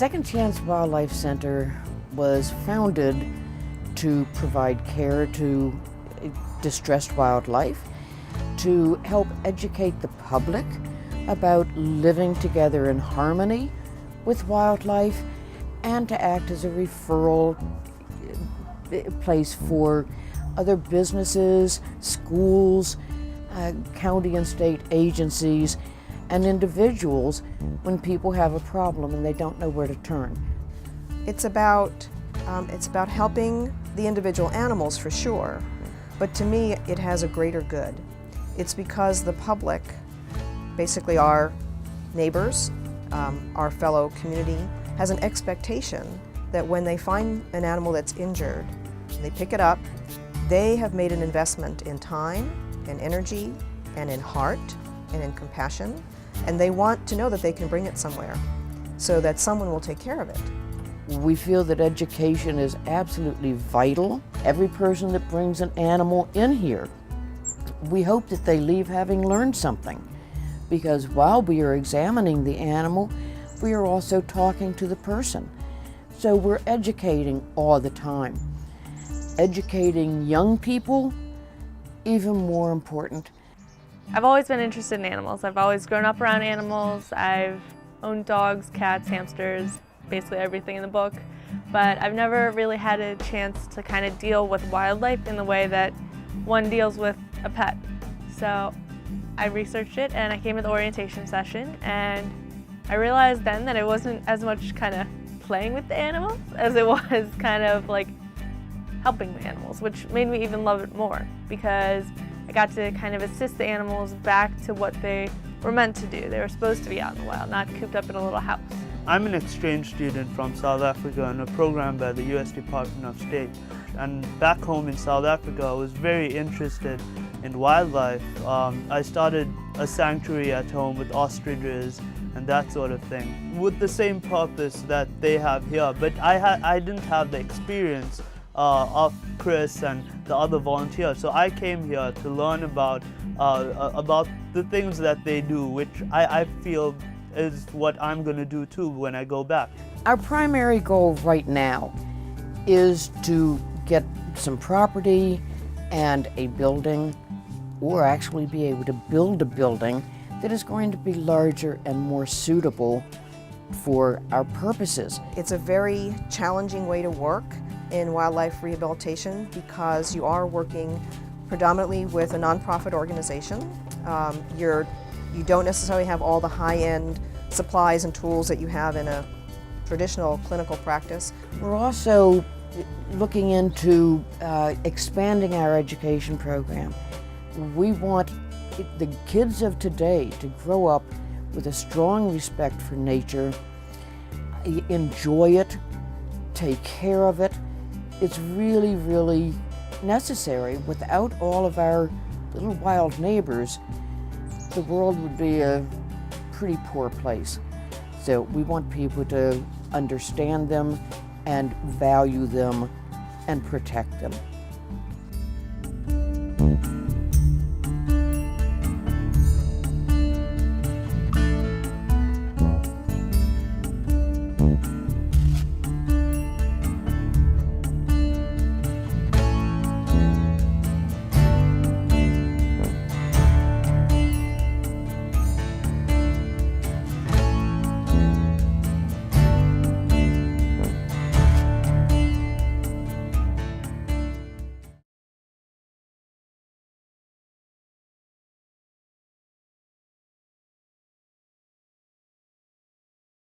Second Chance Wildlife Center was founded to provide care to distressed wildlife, to help educate the public about living together in harmony with wildlife, and to act as a referral place for other businesses, schools, county and state agencies, and individuals when people have a problem and they don't know where to turn. It's about helping the individual animals for sure, but to me it has a greater good. It's because the public, basically our neighbors, our fellow community, has an expectation that when they find an animal that's injured, they pick it up, they have made an investment in time, in energy, and in heart, and in compassion, and they want to know that they can bring it somewhere so that someone will take care of it. We feel that education is absolutely vital. Every person that brings an animal in here, we hope that they leave having learned something, because while we are examining the animal, we are also talking to the person. So we're educating all the time. Educating young people, even more important. I've always been interested in animals. I've always grown up around animals. I've owned dogs, cats, hamsters, basically everything in the book. But I've never really had a chance to kind of deal with wildlife in the way that one deals with a pet. So I researched it and I came to the orientation session, and I realized then that it wasn't as much kind of playing with the animals as it was kind of like helping the animals, which made me even love it more, because I got to kind of assist the animals back to what they were meant to do. They were supposed to be out in the wild, not cooped up in a little house. I'm an exchange student from South Africa in a program by the U.S. Department of State. And back home in South Africa, I was very interested in wildlife. I started a sanctuary at home with ostriches and that sort of thing, with the same purpose that they have here. But I didn't have the experience of Chris and the other volunteers. So I came here to learn about the things that they do, which I feel is what I'm going to do too when I go back. Our primary goal right now is to get some property and a building, or actually be able to build a building that is going to be larger and more suitable for our purposes. It's a very challenging way to work in wildlife rehabilitation, because you are working predominantly with a nonprofit organization. You don't necessarily have all the high-end supplies and tools that you have in a traditional clinical practice. We're also looking into expanding our education program. We want the kids of today to grow up with a strong respect for nature, enjoy it, take care of it. It's really, really necessary. Without all of our little wild neighbors, the world would be a pretty poor place. So we want people to understand them and value them and protect them.